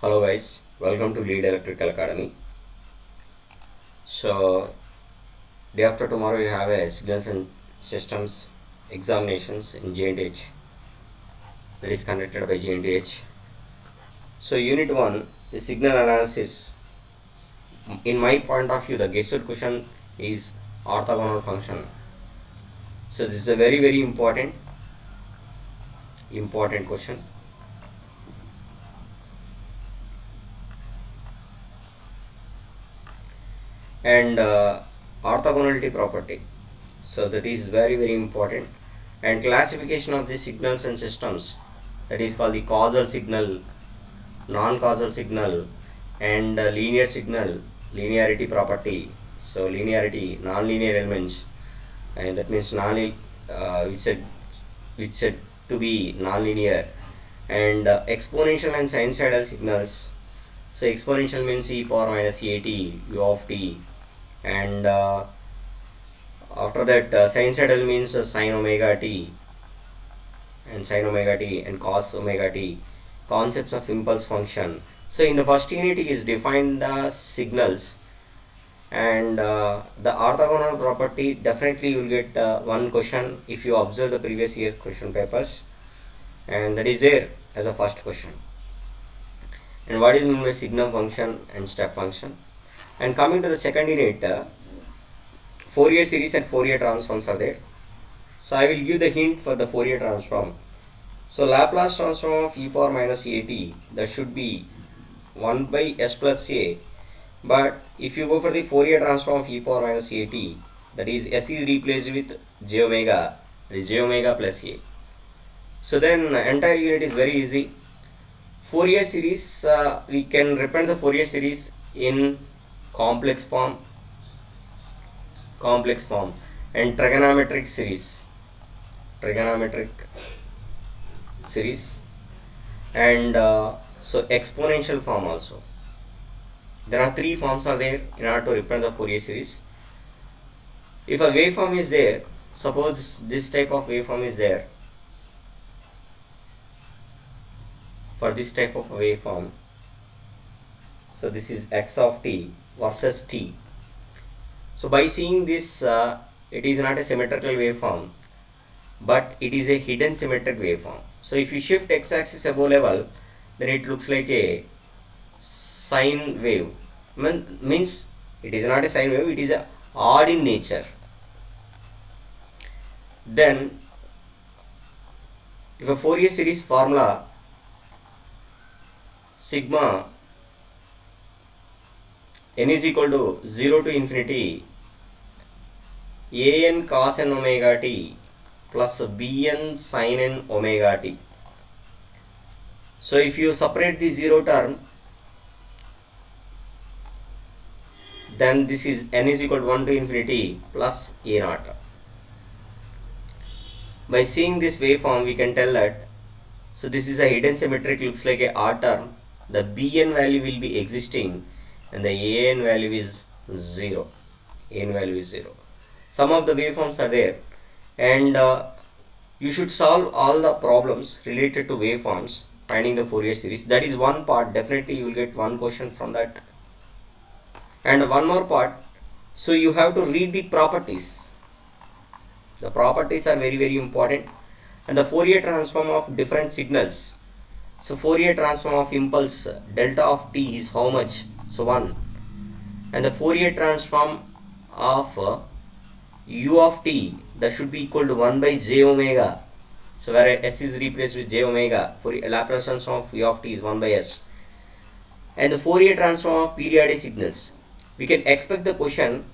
Hello guys, welcome to Lead Electrical Academy. So, day after tomorrow you have a signals and systems examinations in J&H that is conducted by J&H. So, unit 1 is signal analysis. In my point of view, the guessed question is orthogonal function. So, this is a very important question. And orthogonality property, so that is very important, and classification of the signals and systems, that is called the causal signal, non-causal signal, and linear signal, linearity property. So linearity, non-linear elements, and that means which said to be non-linear, and exponential and sinusoidal signals. So exponential means e power minus at u of t, and after that sinusoidal means sin omega t and cos omega t, concepts of impulse function. So in the first unit is defined the signals, and the orthogonal property, definitely you will get one question if you observe the previous year's question papers, and that is there as a first question. And what is meant by signal function and step function. And coming to the second unit, Fourier series and Fourier transforms are there. So I will give the hint for the Fourier transform. So Laplace transform of e power minus at, that should be 1 by s plus a. But if you go for the Fourier transform of e power minus at, that is s is replaced with j omega, that is j omega plus a. So then entire unit is very easy. Fourier series, we can represent the Fourier series in complex form and trigonometric series, and so exponential form also. There are three forms are there in order to represent the Fourier series. If a waveform is there, suppose this type of waveform is there, for this type of waveform, so this is x of t versus t. So by seeing this, it is not a symmetrical waveform, but it is a hidden symmetric waveform. So if you shift x-axis above level, then it looks like a sine wave. Means it is not a sine wave, it is a odd in nature. Then if a Fourier series formula sigma n is equal to 0 to infinity an cos n omega t plus bn sin n omega t. So if you separate the 0 term, then this is n is equal to 1 to infinity plus a naught. By seeing this waveform, we can tell that, so this is a hidden symmetric, looks like a odd term. The bn value will be existing and the an value is 0. Some of the waveforms are there, and you should solve all the problems related to waveforms, finding the Fourier series. That is one part, definitely you will get one question from that. And one more part, so you have to read the properties. The properties are very important. And the Fourier transform of different signals. So Fourier transform of impulse delta of t is how much? So 1. And the Fourier transform of u of t, that should be equal to 1 by j omega. So where s is replaced with j omega, for Laplace transform of u of t is 1 by s. And the Fourier transform of periodic signals. We can expect the question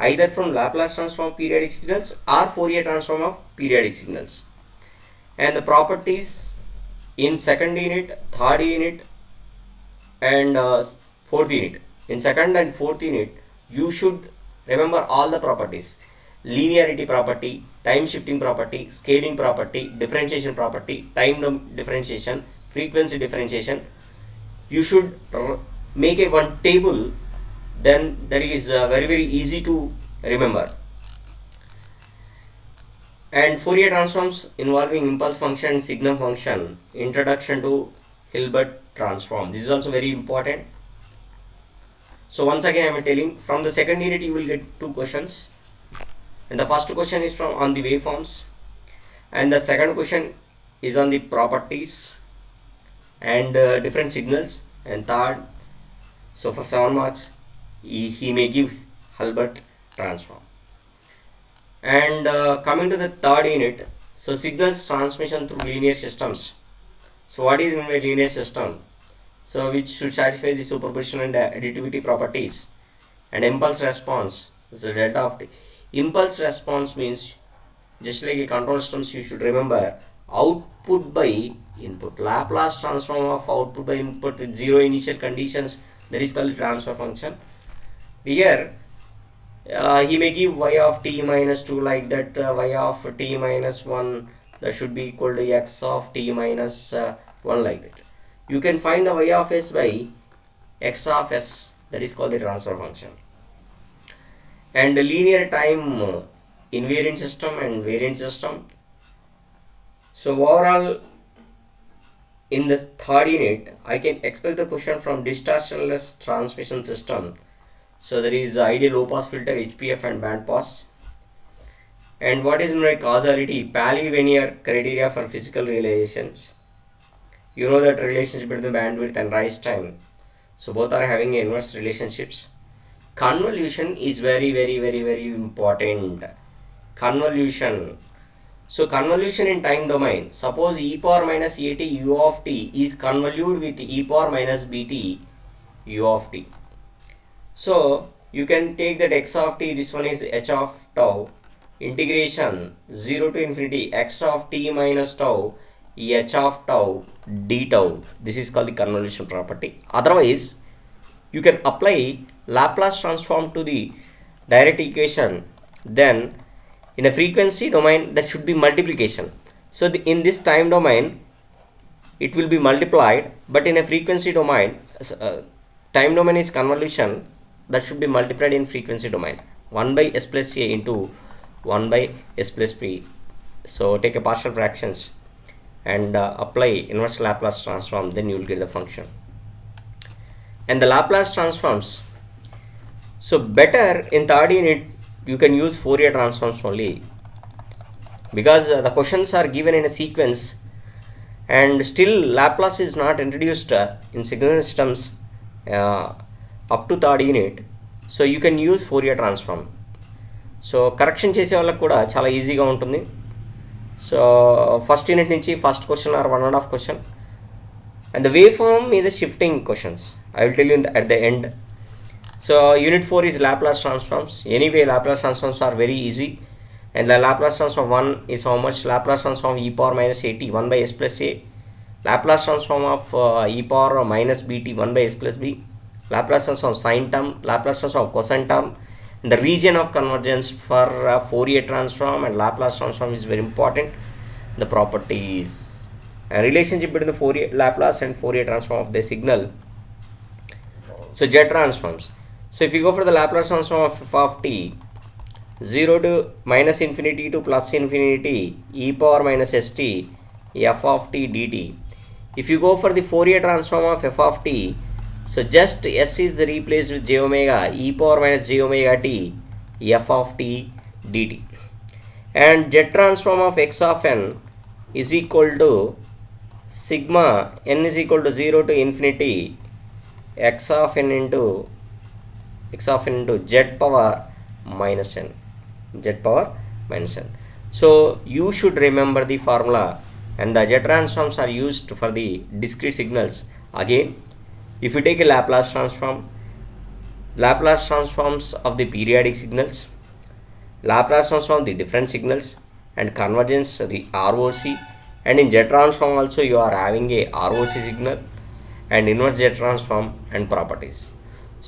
either from Laplace transform of periodic signals or Fourier transform of periodic signals. And the properties in second unit, third unit, and fourth unit. In second and fourth unit, you should remember all the properties: linearity property, time shifting property, scaling property, differentiation property, time differentiation, frequency differentiation. You should make a one table, then that is very easy to remember. And Fourier transforms involving impulse function, signal function, introduction to Hilbert transform. This is also very important. So once again I am telling, from the second unit you will get two questions, and the first question is from on the waveforms, and the second question is on the properties and different signals, and third, so for 7 marks he may give Hilbert transform. And coming to the third unit, so signals transmission through linear systems. So what is meant by linear system? So which should satisfy the superposition and additivity properties. And impulse response is the delta of t. Impulse response means, just like a control systems, you should remember output by input. Laplace transform of output by input with zero initial conditions, that is called transfer function. Here he may give y of t minus 2 like that, y of t minus 1 that should be equal to x of t minus 1 like that. You can find the y of s by x of s, that is called the transfer function. And the linear time invariant system and variant system. So overall in the third unit I can expect the question from distortionless transmission system. So there is ideal low pass filter, HPF and band pass. And what is my causality? Pali-Linear criteria for physical realizations. You know that relationship between bandwidth and rise time. So both are having inverse relationships. Convolution is very important. Convolution. So convolution in time domain. Suppose e power minus at u of t is convolved with e power minus bt u of t. So you can take that x of t, this one is h of tau, integration 0 to infinity x of t minus tau h of tau d tau. This is called the convolution property. Otherwise you can apply Laplace transform to the direct equation, then in a frequency domain that should be multiplication. So in this time domain it will be multiplied, but in a frequency domain, time domain is convolution, that should be multiplied in frequency domain. 1 by s plus a into 1 by s plus b. So take a partial fractions and apply inverse Laplace transform, then you will get the function. And the Laplace transforms, so better in third unit you can use Fourier transforms only, because the questions are given in a sequence and still Laplace is not introduced in signal systems up to third unit. So you can use Fourier transform. So correction చేసే వాళ్ళకి కూడా చాలా ఈజీగా ఉంటుంది. So first unit నుంచి first question or 1.5 question and the wave form మీద shifting questions I will tell you at the end. So unit 4 is Laplace transforms. Anyway, Laplace transforms are very easy, and the Laplace transform 1 is how much? Laplace transform e power minus at 1 by s plus a, Laplace transform of e power minus bt 1 by s plus b, Laplace transform sine term, Laplace transform cosine term, and the region of convergence for Fourier transform and Laplace transform is very important. The properties and relationship between the Fourier Laplace and Fourier transform of the signal. So Z transforms. So if you go for the Laplace transform of f of t, 0 to minus infinity to plus infinity e power minus st f of t dt. If you go for the Fourier transform of f of t, so just s is replaced with j omega e power minus j omega t f of t dt. And Z transform of x of n is equal to sigma n is equal to 0 to infinity x of n into z power minus n, z power minus n. So you should remember the formula, and the Z transforms are used for the discrete signals. Again, if you take a Laplace transform, Laplace transforms of the periodic signals, Laplace transform the different signals, and convergence the ROC, and in Z transform also you are having a ROC signal and inverse Z transform and properties.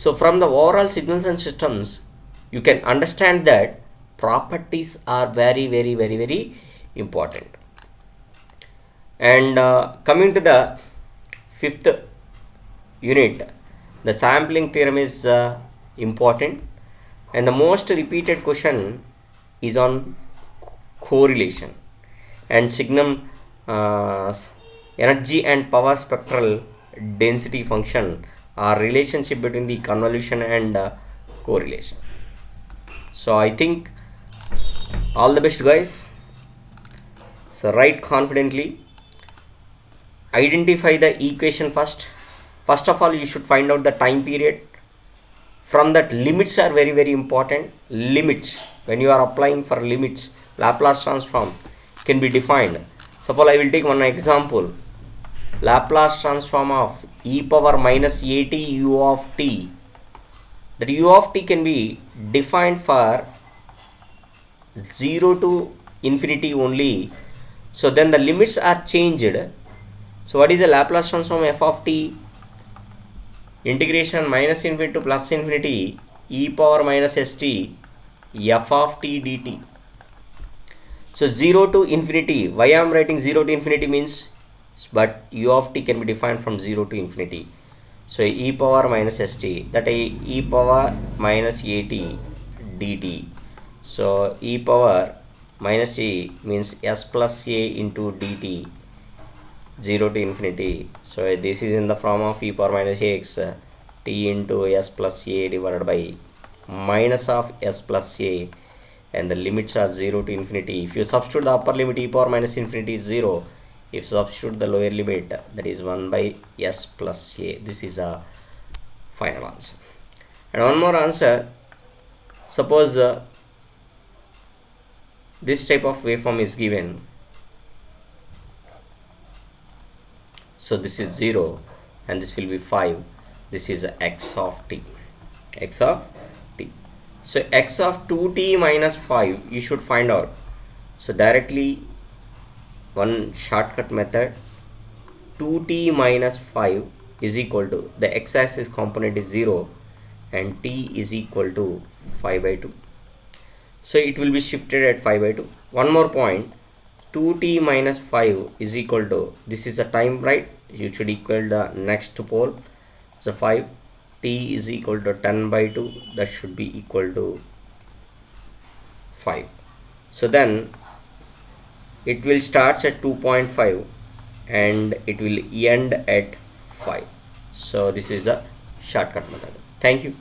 So from the overall signals and systems you can understand that properties are very important. And coming to the fifth unit, the sampling theorem is important, and the most repeated question is on correlation and signal energy and power spectral density function are relationship between the convolution and correlation. So I think all the best, guys. So write confidently. Identify the equation first. First of all, you should find out the time period. From that, limits are very very important. Limits, when you are applying for limits, Laplace transform can be defined. Suppose I will take one example. Laplace transform of e power minus at u of t. That u of t can be defined for 0 to infinity only. So then the limits are changed. So what is the Laplace transform f of t? Integration minus infinity to plus infinity e power minus st f of t dt. So 0 to infinity, why I am writing 0 to infinity means, but u of t can be defined from 0 to infinity. So e power minus st, that is e power minus at dt. So e power minus a means s plus a into dt, 0 to infinity. So this is in the form of e power minus ax t into s plus a divided by minus of s plus a, and the limits are 0 to infinity. If you substitute the upper limit, e power minus infinity is 0. If substitute the lower limit, that is 1 by s plus a. This is a final answer. And one more answer. Suppose this type of waveform is given. So this is 0 and this will be 5. This is x of t. X of t. So x of 2t minus 5 you should find out. So directly one shortcut method, 2t minus 5 is equal to, the x-axis component is 0 and t is equal to 5 by 2. So it will be shifted at 5 by 2. One more point, 2t minus 5 is equal to, this is the time, right? You should equal the next pole. So 5, t is equal to 10 by 2, that should be equal to 5. So then it will start at 2.5 and it will end at 5. So this is the shortcut method. Thank you.